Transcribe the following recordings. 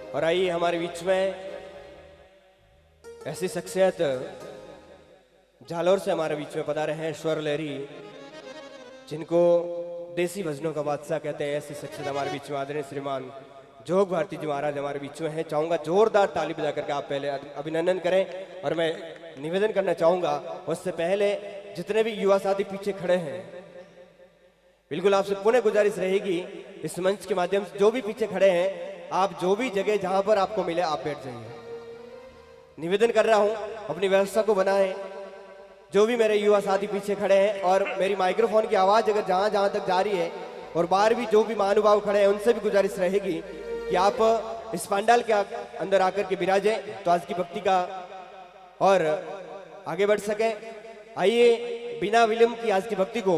और आइए हमारे बीच में ऐसी शख्सियत जालौर से हमारे बीच में पधारे हैं स्वर लहरी, जिनको देसी भजनों का बादशाह कहते हैं। ऐसी शख्सियत हमारे बीच में आदरणीय श्रीमान जोग भारती जी महाराज हमारे बीच में हैं। चाहूंगा जोरदार ताली बजा करके आप पहले अभिनंदन करें। और मैं निवेदन करना चाहूंगा उससे पहले जितने भी युवा साथी पीछे खड़े हैं, बिल्कुल आपसे पुनः गुजारिश रहेगी इस मंच के माध्यम से जो भी पीछे खड़े हैं, आप जो भी जगह जहां पर आपको मिले आप बैठ जाइए। निवेदन कर रहा हूं अपनी व्यवस्था को बनाएं। जो भी मेरे युवा साथी पीछे खड़े हैं और मेरी माइक्रोफोन की आवाज अगर जहां जहां तक जा रही है और बाहर भी जो भी महानुभाव खड़े हैं उनसे भी गुजारिश रहेगी कि आप इस पंडाल के अंदर आकर के विराजें तो आज की भक्ति का और आगे बढ़ सके। आइए बिना विलंब की आज की भक्ति को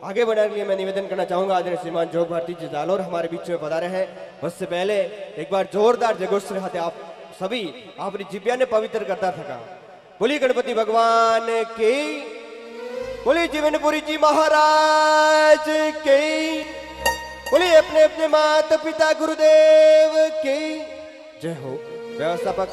आगे बढ़ाने के लिए मैं निवेदन करना चाहूंगा आदरणीय श्रीमान जोग भारती जी जालौर हमारे बीच में पधारे हैं। उससे पहले एक बार जोरदार जयघोष से हाथे आप सभी अपनी जिब्या ने पवित्र करता थका। बोली गणपति भगवान की, बोली जीवनपुरी जी महाराज की, बोली अपने अपने माता पिता गुरुदेव की जय हो। व्यवस्थापक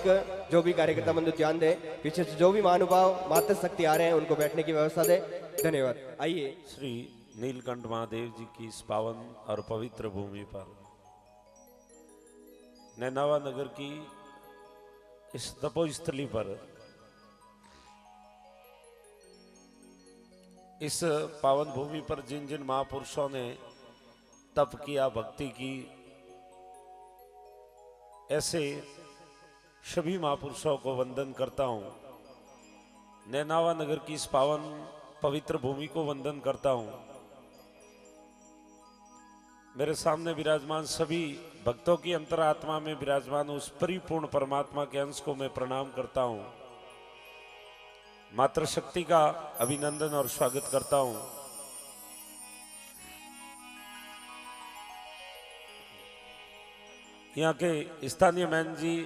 जो भी कार्यकर्ता बंधु ध्यान दे, पीछे से जो भी महानुभाव माता शक्ति आ रहे हैं उनको बैठने की व्यवस्था दे। धन्यवाद। आइए श्री नीलकंठ महादेव जी की इस पावन और पवित्र भूमि पर नैनावा नगर की इस तपोस्थली पर इस पावन भूमि पर जिन जिन महापुरुषों ने तप किया, भक्ति की, ऐसे सभी महापुरुषों को वंदन करता हूं। नैनावा नगर की इस पावन पवित्र भूमि को वंदन करता हूं। मेरे सामने विराजमान सभी भक्तों की अंतरात्मा में विराजमान उस परिपूर्ण परमात्मा के अंश को मैं प्रणाम करता हूं। मातृशक्ति का अभिनंदन और स्वागत करता हूं। यहाँ के स्थानीय मैन जी,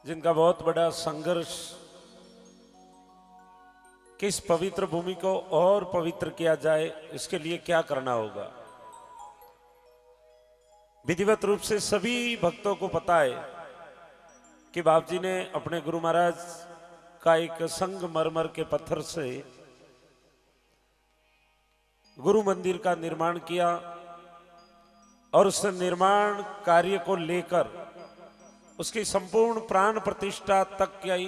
जिनका बहुत बड़ा संघर्ष किस पवित्र भूमि को और पवित्र किया जाए, इसके लिए क्या करना होगा। विधिवत रूप से सभी भक्तों को पता है कि बाप जी ने अपने गुरु महाराज का एक संगमरमर के पत्थर से गुरु मंदिर का निर्माण किया और उस निर्माण कार्य को लेकर उसकी संपूर्ण प्राण प्रतिष्ठा तक की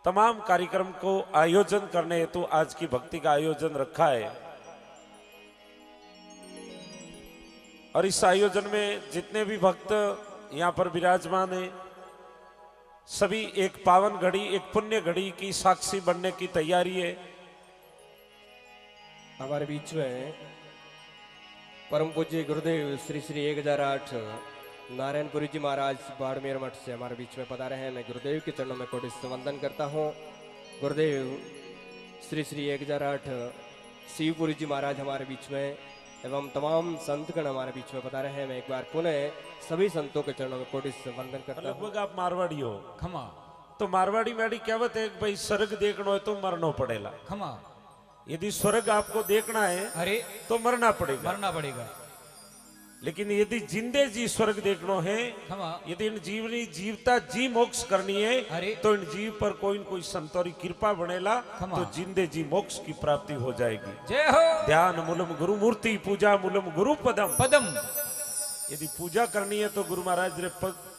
तमाम कार्यक्रम को आयोजन करने हेतु आज की भक्ति का आयोजन रखा है। और इस आयोजन में जितने भी भक्त यहाँ पर विराजमान हैं, सभी एक पावन घड़ी, एक पुण्य घड़ी की साक्षी बनने की तैयारी है। हमारे बीच में परम पूज्य गुरुदेव श्री श्री 1008 नारायणपुरी जी महाराज बाड़मेर मठ से हमारे बीच में पधारे हैं। मैं गुरुदेव के चरणों में कोटि से वंदन करता हूँ। गुरुदेव श्री श्री 1008 शिवपुरी जी महाराज हमारे बीच में एवं तमाम संतगण हमारे बीच में पधारे हैं। मैं एक बार पुनः सभी संतों के चरणों में कोटि से वंदन करता हूँ। लगभग आप मारवाड़ी हो खमा, तो मारवाड़ी मेरी कहवत है भाई स्वर्ग देखना है तो मरना पड़ेगा। खमा, यदि स्वर्ग आपको देखना है अरे तो मरना पड़ेगा, मरना पड़ेगा। लेकिन यदि जिंदे जी स्वर्ग देखना है, खमा, यदि इन जीवनी जीवता जी मोक्ष करनी है, अरे तो इन जीव पर कोई न कोई संतोरी कृपा बनेला खमा। तो जिंदे जी मोक्ष की प्राप्ति हो जाएगी। जय हो। ध्यान मूलम गुरु मूर्ति, पूजा मूलम गुरु पदम। पदम, यदि पूजा करनी है तो गुरु महाराज ने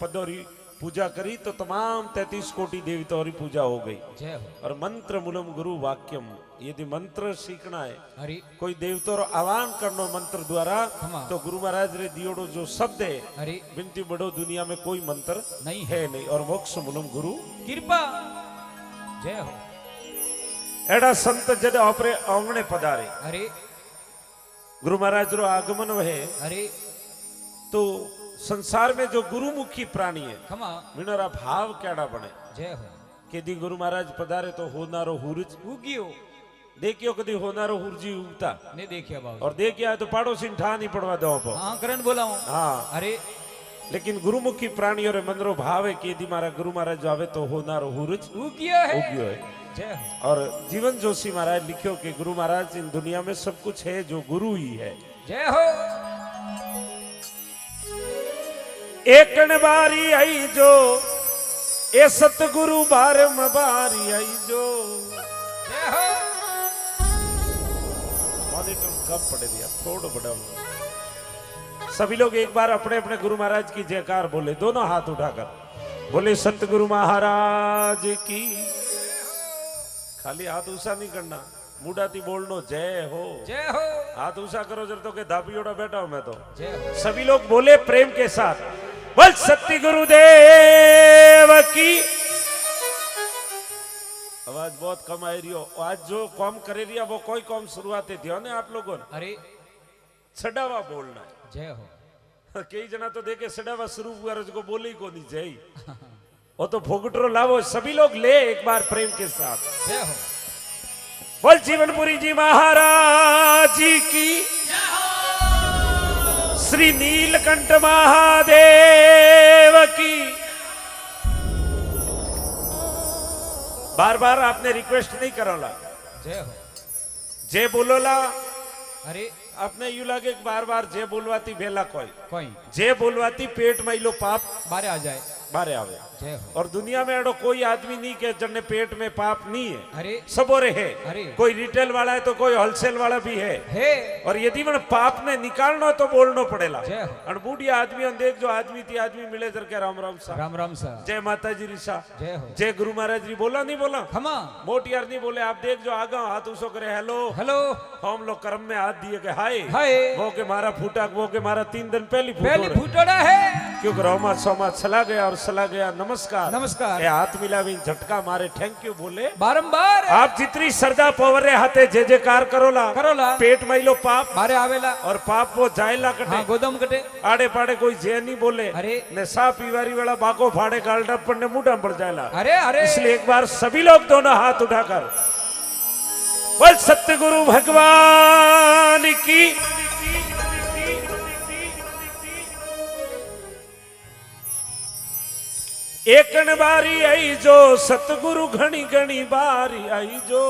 पदोरी पूजा करी तो तमाम 33 कोटि देवताओं की पूजा हो गई। जय हो। और मंत्र मूलम गुरु वाक्यम, यदि मंत्र सीखना है, अरे कोई देवताओं आह्वान करना मंत्र द्वारा, खमा। तो गुरु महाराज ने दियोड़ो जो शब्द है, अरे बिनती बड़ो दुनिया में कोई मंत्र नहीं है नहीं। और मोक्ष मूलम गुरु कृपा। जय हो। एड़ा संत जद अपने आंगणे पधारे, अरे गुरु महाराज रो आगमन है, अरे तो संसार में जो गुरुमुखी प्राणी है खमा, मेरा भाव केड़ा बने। जय हो। कदी गुरु महाराज पधारे तो होनारो हुरज उगियो, देखियो कदी होनारो हुरजी उगता ने देखिया बाबू। और देखिया है तो पड़ोसी ठा नहीं पड़वा दो पो। हाँ करण बोला हूँ। हाँ, अरे लेकिन गुरुमुखी प्राणियों रे मंदरो भाव है कि यदि मारा गुरु महाराज आवे तो होनारो हुरज उगियो है। उगियो है। जय हो। और जीवन जोशी महाराज लिखियो कि गुरु महाराज इन दुनिया में सब कुछ है जो गुरु ही है। जय हो। एकन बारी आई जो ए सतगुरु बारम बारी आई जो। जय हो। मॉनिटर कम पड़े दिया थोड़ा बड़ा। सभी लोग एक बार अपने अपने गुरु महाराज की जयकार बोले, दोनों हाथ उठाकर बोले सतगुरु महाराज की। खाली हाथ ऊंचा नहीं करना, मुडाती बोलनो जय हो। जय हो। हाथ ऊंचा करो जब तो के धापियोड़ा बैठा हूं मैं तो। जय हो। सभी लोग बोले प्रेम के साथ, बोल सत्य गुरुदेव की। आवाज बहुत कम आ रही हो। आज जो कॉम करे रही वो कोई कॉम शुरुआत थी ने आप लोगों ने। अरे सडावा बोलना है। जय हो। कई जना तो देखे सडावा शुरू हुआ को बोले ही को नहीं जय। वो तो फोगटरो लावो। सभी लोग ले एक बार प्रेम के साथ। जय हो। बोल जीवनपुरी जी महाराज जी की। श्री नीलकंठ महादेव की। बार बार आपने रिक्वेस्ट नहीं करोला। जय हो। जय बोलोला। अरे आपने यू लगे बार बार जय बोलवाती बेला कोई जय बोलवाती पेट में लो पाप बारे आ जाए। बारे आवे। जय हो। और दुनिया में एडो कोई आदमी नहीं के जन्ने पेट में पाप नहीं है। अरे सबोरे है। अरे कोई रिटेल वाला है तो कोई होलसेल वाला भी है। और यदि मन पाप ने निकालना तो बोलना पड़ेगा। जय हो। और बूढ़िया आदमी देख जो आदमी थी आदमी मिले जर के राम राम सा। राम राम सा। जय माता जी ऋषा। जय हो। जय गुरु महाराज जी। बोला नहीं बोला खमा मोटियार नहीं बोले। आप देख जो आगा हाथ उसो करे हेलो हेलो। हम लोग कर्म में हाथ दिए के हाय हाय। वो के मारा फूटा वो के मारा 3 दिन पहली फूटोड़ा है। क्योंकि रोमा सोमा चला गया और चला गया। नमस्कार नमस्कार। ये हाथ मिलावी झटका मारे थैंक यू बोले बारंबार। आप जितनी श्रद्धा पवरे हाथे जय जयकार करोला करोला पेट मैलो पाप बारे आवेला। और पाप वो जायला कटे। हाँ गोदम कटे। आड़े पाड़े कोई जय नहीं बोले। अरे ने सा पीवारी वाला बाको फाड़े गालडा पड़ने मुंडा पड़ जायला। अरे अरे इसलिए एक बार सभी लोग दोनों हाथ उठाकर बोल सतगुरु भगवान की। एकन बारी आई जो सतगुरु घनी घनी बारी आई जो।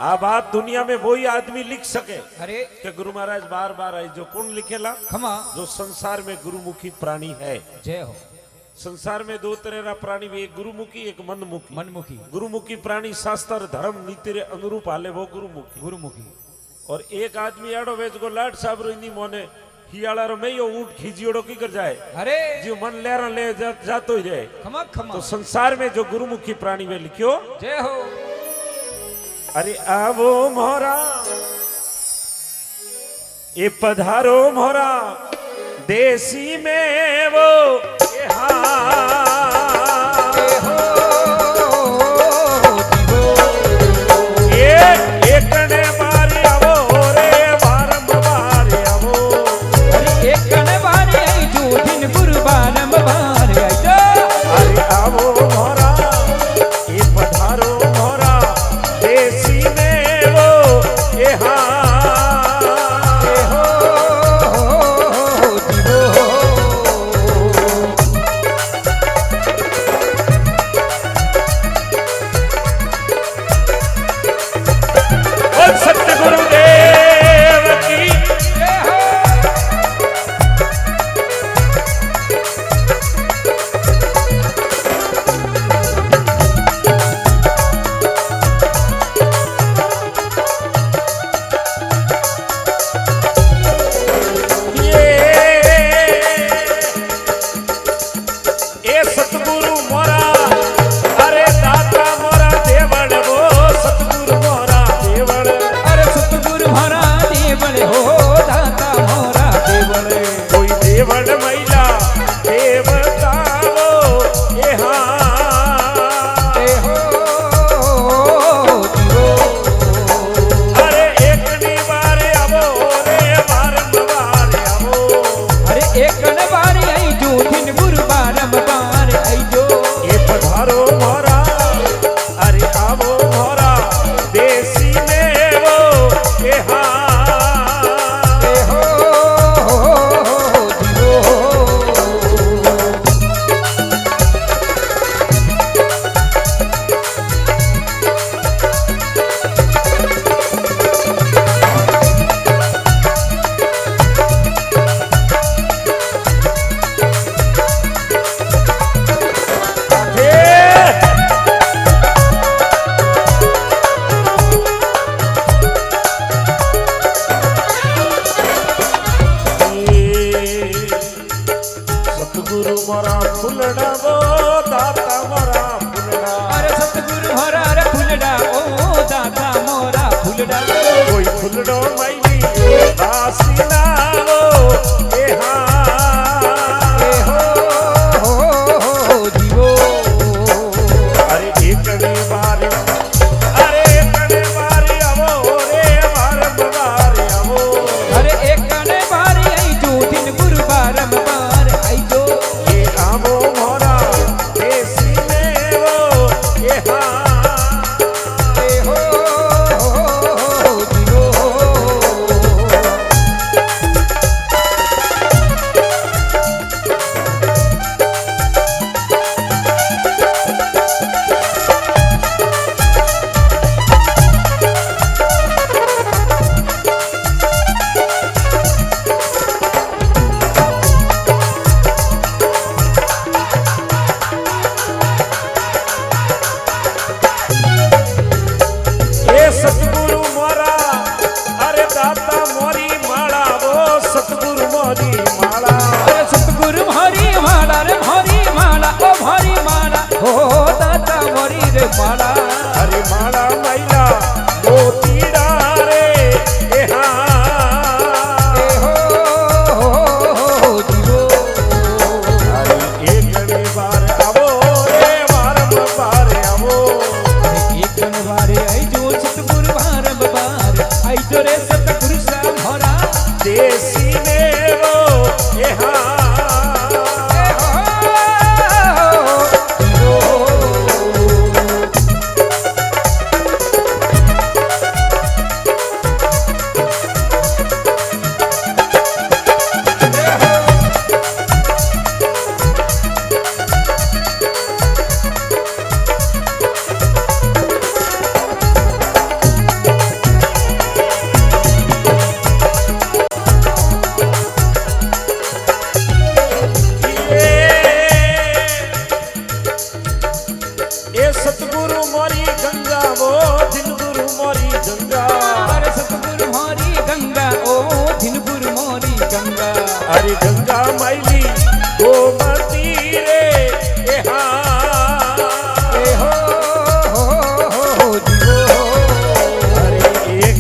आ बात दुनिया में वही आदमी लिख सके अरे कि गुरु महाराज बार बार आई जो। कौन लिखेला? खमा जो संसार में गुरुमुखी प्राणी है। जय हो। संसार में 2 तरह का प्राणी भी, एक गुरुमुखी एक मनमुखी। मनमुखी। गुरुमुखी प्राणी शास्त्र धर्म नीति रे अनुरूप हाले वो गुरुमुखी। गुरुमुखी। और एक आदमी आड़ो वेज को लाड साहब रोइनी मोने हियाला रो में यो ऊंट खीजियोड़ो की कर जाए। अरे जो मन लेरा ले जातो ही रहे। खमा खमा। तो संसार में जो गुरुमुखी प्राणी वे लिखियो। जय हो। अरे आवो मोरा ये पधारो मोरा देसी में वो फुलड़ा वो दाता मोरा फुलड़ा। अरे सतगुरु हरा रे फुलड़ा ओ दाता मोरा फुलड़ा। कोई फुलड़ो मैली बासीना वो ए हो जीवो। अरे एक बार अरे एक बार आवो रे बारम बार आवो। अरे एक कने बारी आई जो दिन गुरु बारम बार आई जो। ये आवो मोरा देसी में वो ये हो जीवो। ये सतगुरु मोरा अरे दाता मोरी माला वो सतगुरु मोरी माला। अरे सतगुरु भारी माला रे भारी माला ओ भारी माला हो दाता मोरी रे माला। अरे माला मैला मोतीड़ा रे ए हो जीवो। अरे एक बार आवो रे बारम बार आवो। एक कने बारी आई जो सतगुरु बारम बार आई जो रे सतगुरु सा भरा। देसी में वो ए ये सतगुरु मोरी गंगा वो दिन गुरु मोरी गंगा। अरे सतगुरु मोरी गंगा ओ दिन गुरु मोरी गंगा। अरे गंगा मैली गोमती रे ए हो जीवो। अरे एक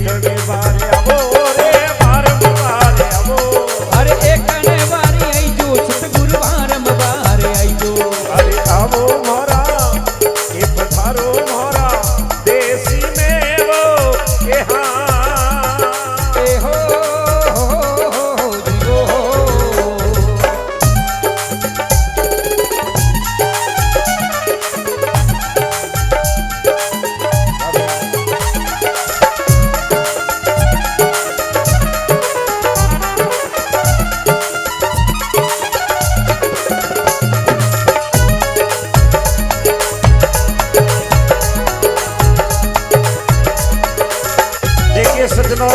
बार आवो रे बारम बार आवो। अरे एक कने बारी आई जो सतगुरु बारम बार आई जो। अरे आवो मोरा ये पधारो मोरा देसी में वो ए हो जीवो। देखिए सज्जनों,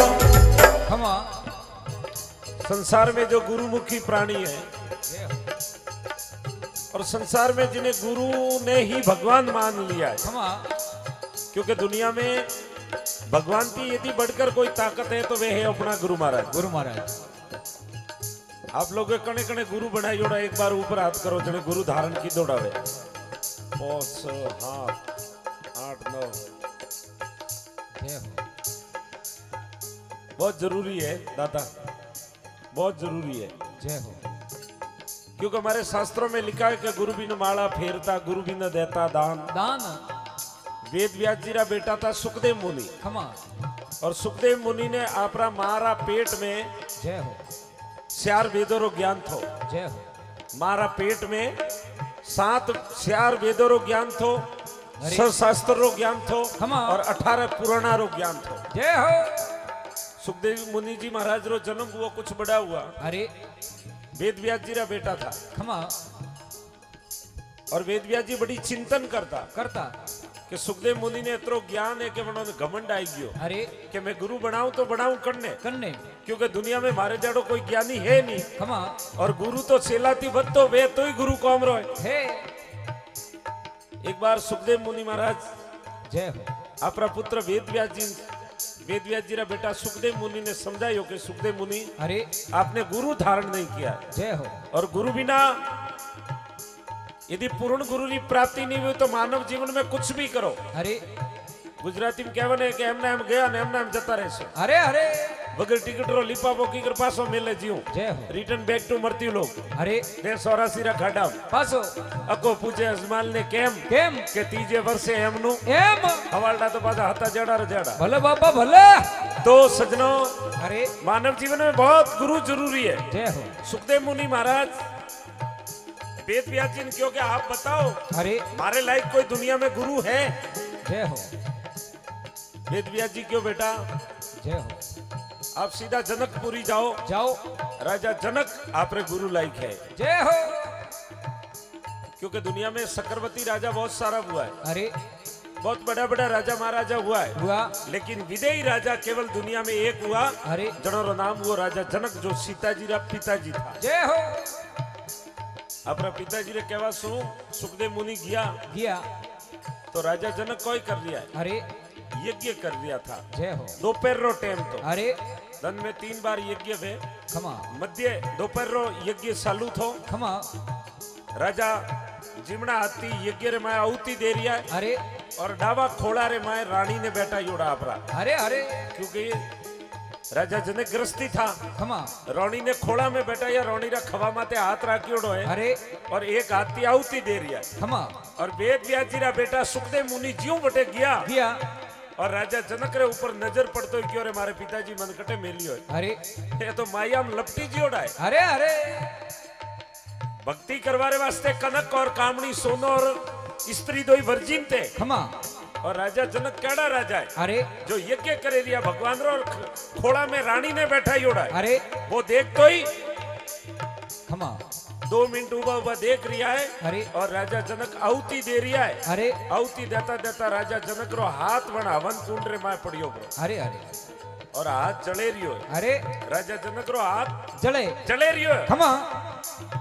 हमा संसार में जो गुरुमुखी प्राणी है और संसार में जिन्हें गुरु ने ही भगवान मान लिया है, हमा क्योंकि दुनिया में भगवान की यदि बढ़कर कोई ताकत है तो वे है अपना गुरु महाराज। गुरु महाराज। आप लोग कणे कणे गुरु बनाई जोड़ा एक बार ऊपर हाथ करो जने गुरु धारण की दौड़ावे। 5 6 7 8 9 जय हो। बहुत जरूरी है दादा, बहुत जरूरी है, जय हो। क्योंकि हमारे शास्त्रों में लिखा है कि गुरु बिन माला फेरता गुरु बिन देता दान। दान वेद व्यास जी रा बेटा था सुखदेव मुनि, खमा और सुखदेव मुनि ने आपरा मारा पेट में जय हो। 4 वेदों रो ज्ञान थो। जय हो। मारा पेट में 7 4 वेदों रो ज्ञान थो, अरे। 6 शास्त्र रो ज्ञान थो खमा। और 18 पुराणा रो ज्ञान थो। जय हो। सुखदेव मुनि जी महाराज रो जन्म हुआ कुछ बड़ा हुआ। अरे वेद व्यास जी रा बेटा था, खमा और वेद व्यास जी बड़ी चिंतन करता करता कि सुखदेव मुनि ने इतरो ज्ञान है कि मनो घमंड आई गयो अरे कि मैं गुरु बनाऊं तो बनाऊं करने, कन्ने क्योंकि दुनिया में मारे जाड़ो कोई ज्ञानी है नहीं, खमा और गुरु तो सेलाती बद तो वे तो ही गुरु कौम रोए। हे। एक बार सुखदेव मुनि महाराज जय हो। अपना पुत्र वेद व्यास जी रा बेटा सुखदेव मुनि ने समझायो कि सुखदेव मुनि अरे आपने गुरु धारण नहीं किया, जय हो। और गुरु बिना यदि पूर्ण गुरु की प्राप्ति नहीं हुई तो मानव जीवन में कुछ भी करो। अरे गुजराती में कहवा है कि एमने एम गया ने एमने एम जता रहे। अरे अरे बगैर टिकट रो लिपापो की कर पासो मिले जीव जय हो। रिटर्न बैक टू मरती लोग अरे दे 84 रा खाड़ा पासो अको पूछे अजमाल ने केम केम के तीजे वर्षे एमनु एम हवालडा तो पाछा हता जड़ा रे जड़ा। भले बाबा भले। तो सजनों अरे मानव जीवन में बहुत गुरु जरूरी है। जय हो। सुखदेव मुनि महाराज वेद व्यास जी ने क्यों कि आप बताओ अरे हमारे लायक कोई दुनिया में गुरु है? जय हो। वेद व्यास जी क्यों बेटा जय हो। आप सीधा जनकपुरी जाओ जाओ। राजा जनक आपरे गुरु लायक है। जय हो। क्योंकि दुनिया में चक्रवर्ती राजा बहुत सारा हुआ है, अरे बहुत बड़ा बड़ा राजा महाराजा हुआ है, हुआ लेकिन विदेही राजा केवल दुनिया में एक हुआ। अरे जनो नाम वो राजा जनक जो सीताजी रा पिताजी था। जय हो। अपना पिताजी ने कहवा सुनो सुखदेव मुनि गया तो राजा जनक कोई कर लिया है, अरे यज्ञ कर लिया था। जय हो। दोपहर रो टाइम तो अरे दिन में 3 बार यज्ञ वे खमा मध्य दोपहर रो यज्ञ चालू थो। खमा राजा जिमना हाथी यज्ञ रे माए आहुति दे रिया है अरे और डावा खोला रे माए रानी ने बेटा योड़ा आपरा। अरे अरे क्योंकि राजा जनक ग्रस्ती था, खमा रानी ने खोला में बैठा या रानी रा खवा माते हाथ राखियोड़ो है अरे और एक हाथी आहुति दे रिया है। खमा और वेद व्यास जी रा बेटा सुखदेव मुनि ज्यों बटे गया और राजा जनक रे ऊपर नजर पड़तो है क्यों रे मारे पिताजी मन कटे मेलियो है। अरे ये तो माया में लपटी जियोड़ा है। अरे अरे भक्ति करवारे वास्ते कनक और कामनी सोनो और स्त्री दो वर्जिन थे। खमा और राजा जनक केड़ा राजा है अरे जो यज्ञ करे रिया भगवान रो और खोड़ा में रानी ने बैठा योड़ा है। अरे वो देख तो ही खमा 2 मिनट उबा उबा देख रिया है। अरे और राजा जनक आहुति दे रिया है। अरे आहुति देता देता राजा जनक रो हाथ वण हवन कुंड रे माय पड़ियो ब्रो अरे अरे और हाथ जले रियो है। अरे राजा जनक रो हाथ जले रियो है। खमा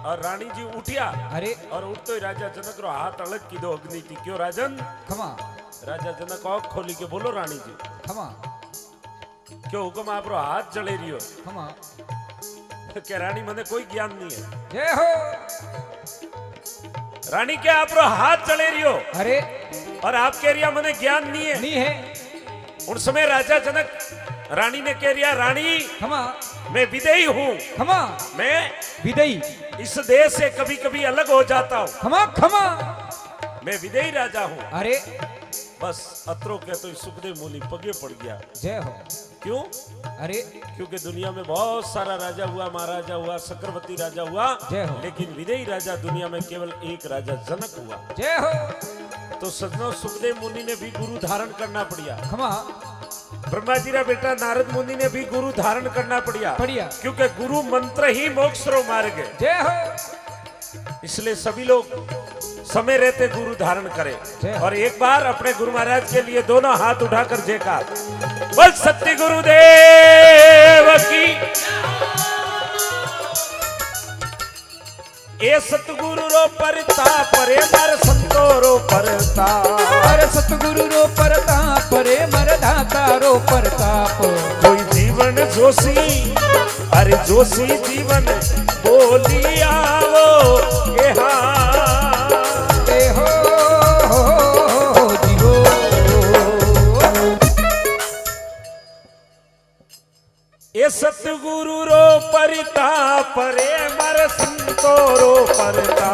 और रानी जी उठिया अरे और उठतो ही राजा जनक रो हाथ अलग की दो अग्नि थी क्यों राजन। खमा राजा जनक आँख खोली के बोलो रानी जी खमा क्यों हुक्म आप रो हाथ जले रियो खमा क्या रानी मने कोई ज्ञान नहीं है। जय हो। रानी क्या आप रो हाथ जले रियो अरे और आप कह रिया मने ज्ञान नहीं है। नहीं है। उन समय राजा जनक रानी ने कह रिया रानी खमा मैं विदेही हूँ, खमा मैं विदई इस देश से कभी कभी अलग हो जाता हूँ, खमा खमा मैं विदेही राजा हूँ। अरे बस अत्रो के तो सुखदेव मुनि पगे पड़ गया। जय हो। क्यों? अरे क्योंकि दुनिया में बहुत सारा राजा हुआ, महाराजा हुआ, चक्रवर्ती राजा हुआ, जय हो। लेकिन विदेही राजा दुनिया में केवल एक राजा जनक हुआ। जय हो। तो सजनों सुखदेव मुनि ने भी गुरु धारण करना पड़िया। खमा ब्रह्मा जी रा बेटा नारद मुनि ने भी गुरु धारण करना पड़िया क्योंकि गुरु मंत्र ही मोक्ष रो मार्ग है। जय हो। इसलिए सभी लोग समय रहते गुरु धारण करें और एक बार अपने गुरु महाराज के लिए दोनों हाथ उठाकर जयकार बोल सत्य गुरुदेव की। ए सतगुरु रो परताप रे मर संतो रो परताप। अरे सतगुरु रो परताप रे मर दाता रो परताप। कोई जीवन जोशी अरे जोशी जीवन बोली आवो ए हो जीवो। ए सतगुरु रो परताप रे मर संतो रो परताप।